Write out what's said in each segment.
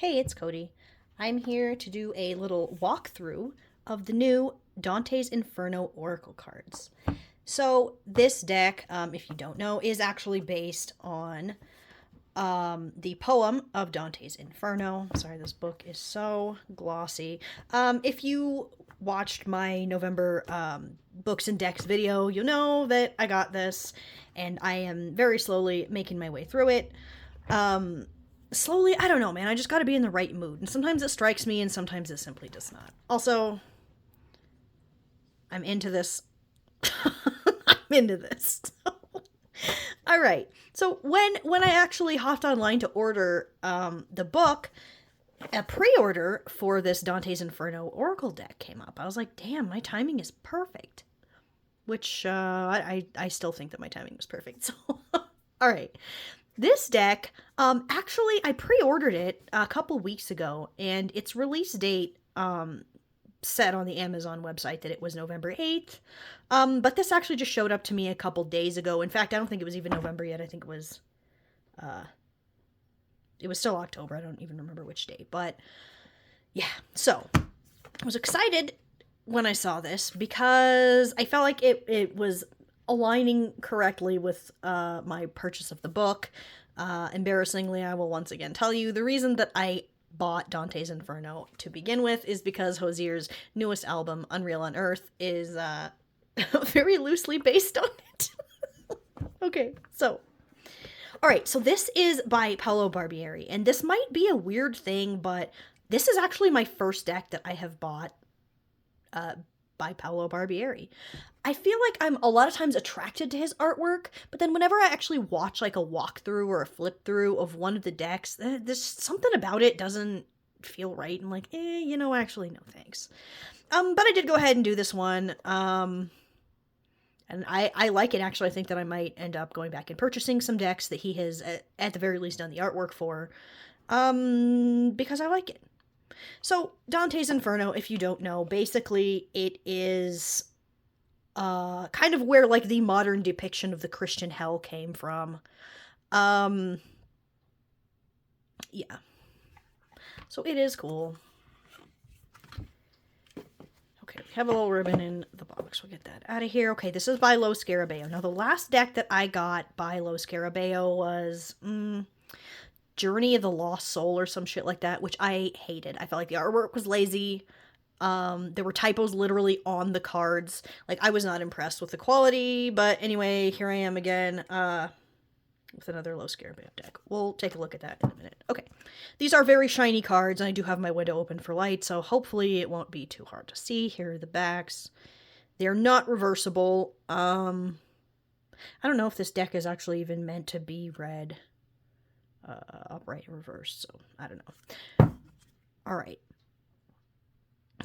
Hey, it's Cody. I'm here to do a little walkthrough of the new Dante's Inferno Oracle cards. So, this deck, if you don't know, is actually based on the poem of Dante's Inferno. Sorry, this book is so glossy. If you watched my November books and decks video, you'll know that I got this, and I am very slowly making my way through it. Slowly, I don't know, man. I just gotta be in the right mood. And sometimes it strikes me, and sometimes it simply does not. Also, I'm into this. I'm into this. All right. So when I actually hopped online to order the book, a pre-order for this Dante's Inferno Oracle deck came up. I was like, damn, my timing is perfect. Which I still think that my timing was perfect. So, all right. This deck, actually, I pre-ordered it a couple weeks ago, and its release date said on the Amazon website that it was November 8th. But this actually just showed up to me a couple days ago. In fact, I don't think it was even November yet. I think uh, it was still October. I don't even remember which day. But yeah, so I was excited when I saw this because I felt like it was aligning correctly with my purchase of the book. Embarrassingly, I will once again tell you the reason that I bought Dante's Inferno to begin with is because Hozier's newest album, Unreal on Earth, is very loosely based on it. Okay, so. Alright, so this is by Paolo Barbieri, and this might be a weird thing, but this is actually my first deck that I have bought uh, by Paolo Barbieri. I feel like I'm a lot of times attracted to his artwork, but then whenever I actually watch like a walkthrough or a flip through of one of the decks, there's something about it doesn't feel right. I'm like, actually, no thanks. But I did go ahead and do this one. And I like it, actually. I think that I might end up going back and purchasing some decks that he has, at the very least, done the artwork for. Because I like it. So, Dante's Inferno, if you don't know, basically it is kind of where like the modern depiction of the Christian hell came from. Um yeah. So it is cool. Okay, we have a little ribbon in the box. We'll get that out of here. Okay, this is by Lo Scarabeo. Now the last deck that I got by Lo Scarabeo was Journey of the Lost Soul or some shit like that, which I hated. I felt like the artwork was lazy. There were typos literally on the cards. Like, I was not impressed with the quality, but anyway, here I am again, with another Low Scarabeo deck. We'll take a look at that in a minute. Okay. These are very shiny cards, and I do have my window open for light, so hopefully it won't be too hard to see. Here are the backs. They're not reversible. I don't know if this deck is actually even meant to be read upright and reversed, so I don't know. Alright.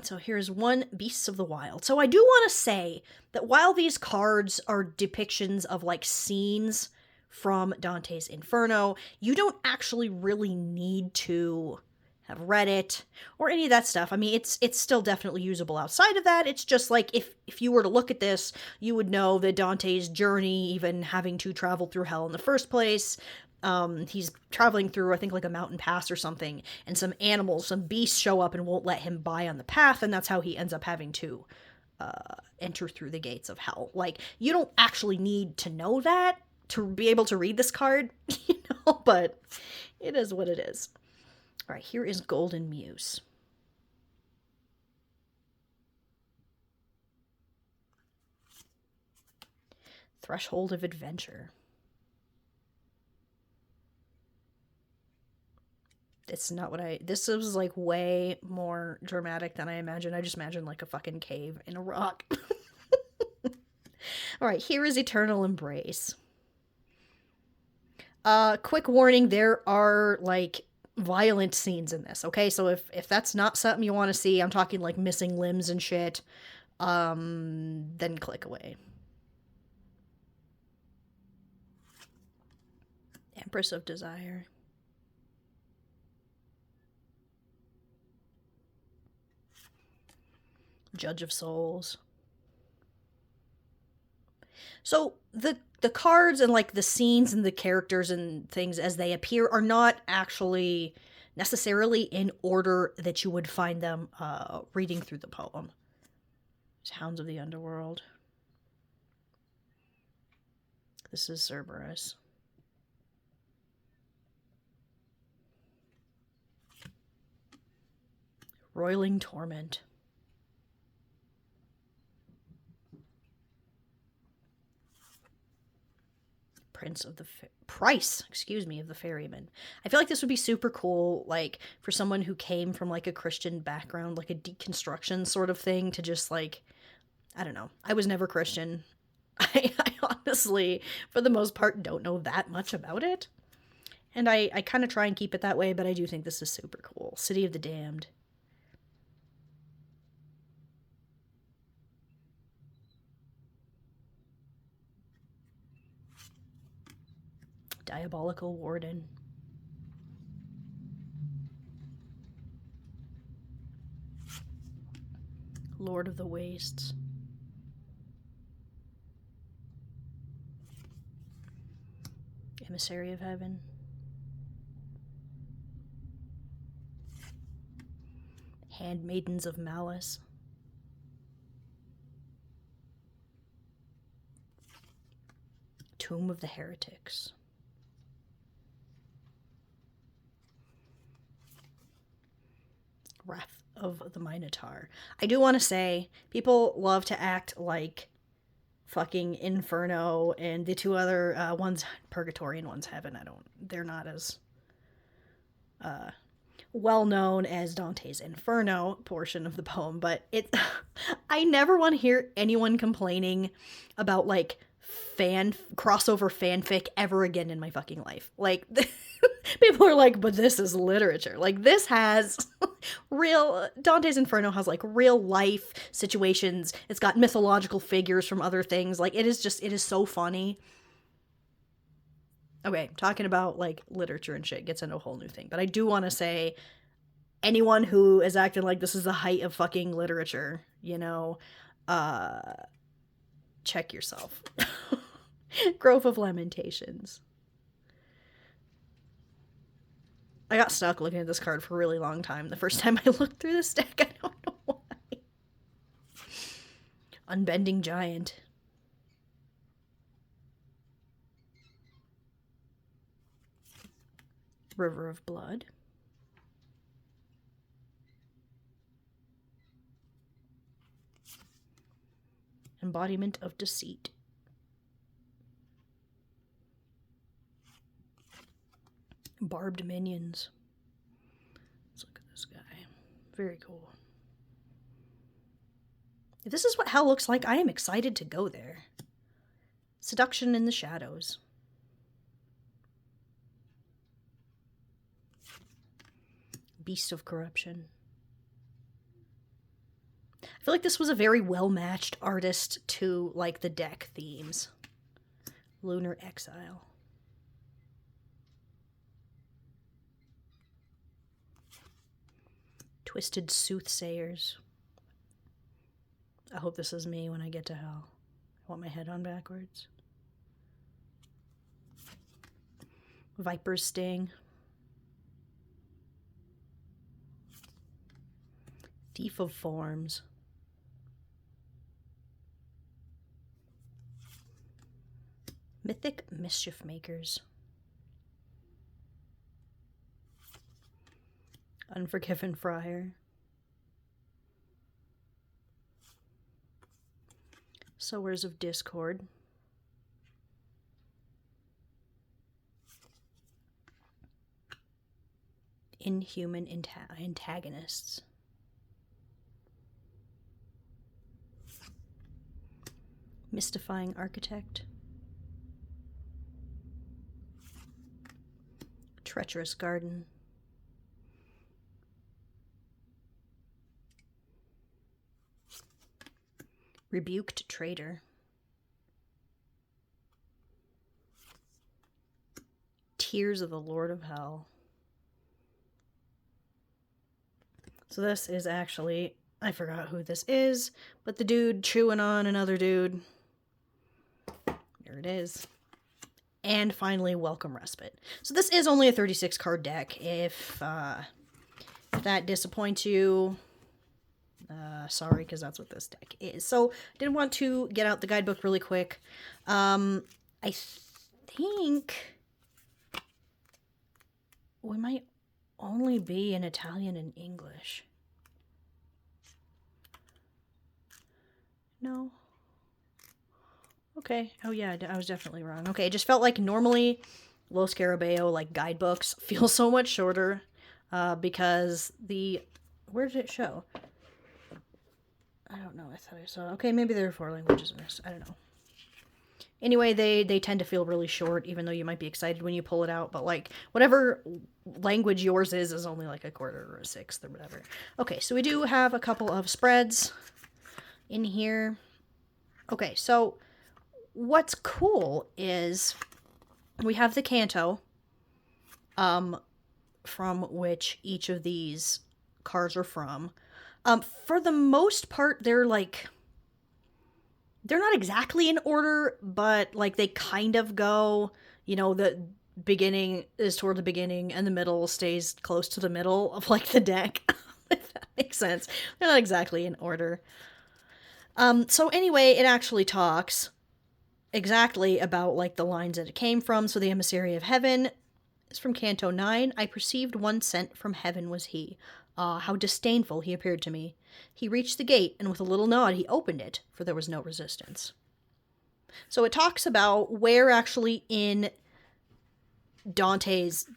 So here's one Beasts of the Wild. So I do want to say that while these cards are depictions of like scenes from Dante's Inferno, you don't actually really need to have read it or any of that stuff. I mean, it's still definitely usable outside of that. It's just like if you were to look at this, you would know that Dante's journey, even having to travel through hell in the first place, he's traveling through, I think, like a mountain pass or something, and some animals, some beasts show up and won't let him by on the path, and that's how he ends up having to enter through the gates of hell. Like, you don't actually need to know that to be able to read this card, but it is what it is. All right, here is Golden Muse. Threshold of Adventure. It's not what this was like way more dramatic than I imagined. I just imagined like a fucking cave in a rock. All right, here is Eternal Embrace. Quick warning, there are like violent scenes in this, okay? So if that's not something you want to see, I'm talking like missing limbs and shit, then click away. Empress of Desire. Judge of Souls. So the cards and like the scenes and the characters and things as they appear are not actually necessarily in order that you would find them reading through the poem. Hounds of the Underworld. This is Cerberus. Roiling Torment. Price, of the Ferryman. I feel like this would be super cool, like, for someone who came from, like, a Christian background, like a deconstruction sort of thing, to just, like, I don't know. I was never Christian. I honestly, for the most part, don't know that much about it. And I kind of try and keep it that way, but I do think this is super cool. City of the Damned. Diabolical Warden. Lord of the Wastes. Emissary of Heaven. Handmaidens of Malice. Tomb of the Heretics. Wrath of the Minotaur. I do want to say, people love to act like fucking Inferno and the two other ones, Purgatory and one's Heaven. They're not as well known as Dante's Inferno portion of the poem, but I never want to hear anyone complaining about, like, crossover fanfic ever again in my fucking life. Like, people are like, but this is literature. Like, this has Dante's Inferno has, like, real life situations. It's got mythological figures from other things. Like, it is so funny. Okay, talking about, like, literature and shit gets into a whole new thing. But I do want to say, anyone who is acting like this is the height of fucking literature, check yourself. Grove of Lamentations. I got stuck looking at this card for a really long time. The first time I looked through this deck, I don't know why. Unbending Giant. River of Blood. Embodiment of Deceit. Barbed Minions. Let's look at this guy. Very cool. If this is what hell looks like, I am excited to go there. Seduction in the Shadows. Beast of Corruption. I feel like this was a very well-matched artist to, like, the deck themes. Lunar Exile. Twisted Soothsayers. I hope this is me when I get to hell. I want my head on backwards. Viper's Sting. Thief of Forms. Mythic Mischief Makers. Unforgiven Friar. Sowers of Discord. Inhuman Antagonists. Mystifying Architect. Treacherous Garden. Rebuked Traitor. Tears of the Lord of Hell. So this is actually, I forgot who this is, but the dude chewing on another dude. There it is. and finally Welcome Respite. So this is only a 36 card deck. If that disappoints you, sorry, because that's what this deck is. So I did want to get out the guidebook really quick. I think we might only be in Italian and English. No. Okay. Oh yeah, I was definitely wrong. Okay, it just felt like normally Lo Scarabeo, like, guidebooks feel so much shorter because where did it show? I don't know. I thought I saw. Okay, maybe there are 4 languages in this. I don't know. Anyway, they tend to feel really short, even though you might be excited when you pull it out. But, like, whatever language yours is only like a quarter or a sixth or whatever. Okay, so we do have a couple of spreads in here. Okay, so what's cool is we have the canto, from which each of these cards are from. For the most part, they're not exactly in order, but, like, they kind of go, you know, the beginning is toward the beginning and the middle stays close to the middle of, like, the deck, if that makes sense. They're not exactly in order. So anyway, it actually talks exactly about, like, the lines that it came from. So the Emissary of Heaven is from Canto 9. I perceived one sent from heaven was he. Ah, how disdainful he appeared to me. He reached the gate, and with a little nod he opened it, for there was no resistance. So it talks about where actually in Dante's,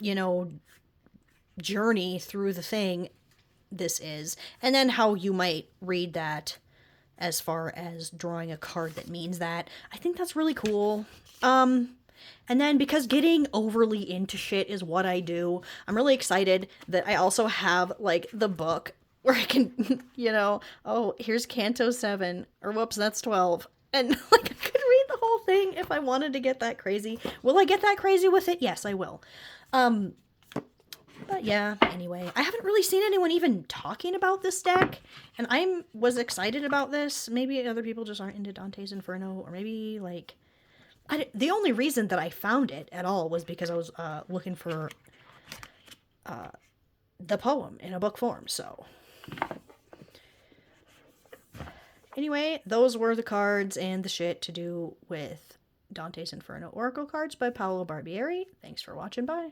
you know, journey through the thing this is, and then how you might read that as far as drawing a card that means that. I think that's really cool. And then, because getting overly into shit is what I do, I'm really excited that I also have, like, the book where I can, you know, oh, here's Canto 7, or whoops, that's 12. And, like, I could read the whole thing if I wanted to get that crazy. Will I get that crazy with it? Yes, I will. But yeah, anyway, I haven't really seen anyone even talking about this deck, and I was excited about this. Maybe other people just aren't into Dante's Inferno, or maybe, like, the only reason that I found it at all was because I was looking for the poem in a book form, so. Anyway, those were the cards and the shit to do with Dante's Inferno Oracle cards by Paolo Barbieri. Thanks for watching, bye.